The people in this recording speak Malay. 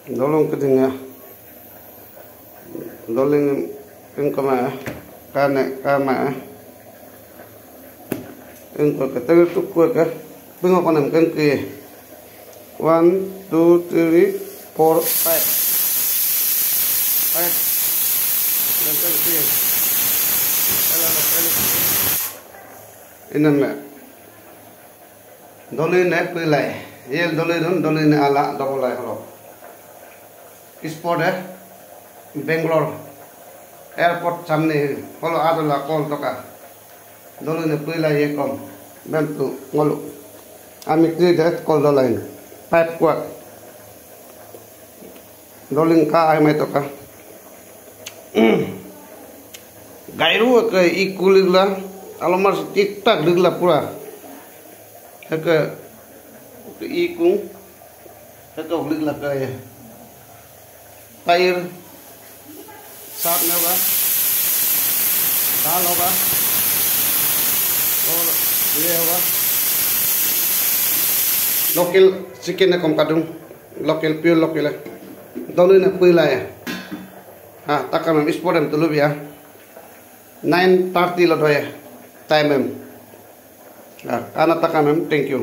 Dolong kedingnya. Dolong kama kama. Engkau kata tu kuat ke? Tengok konem kan ke? 1, 2, 3, 4, 5. Dan kan ke? Ini nak. Dolong nak pilih. Ye dolong ala double lai halo. Sport Bangalore airport samne holo adola call toka. Dolong pilih ye kom. Bantu ngolu. Ami kridat call dolong. Pipe kuat. Dolong ka ay may toka. Gairu ke ikuligla. Alomar tiktak digla pura. Haka ikung haka digla kaya. Tair साथ में होगा दाल होगा और ये होगा local chicken है कम काटूं local pure local है दोनों ने पहला है हाँ तक हम इस पोर्ट में तो लो भी 9:30 लो तो है टाइम में हाँ आना तक हम थैंक यू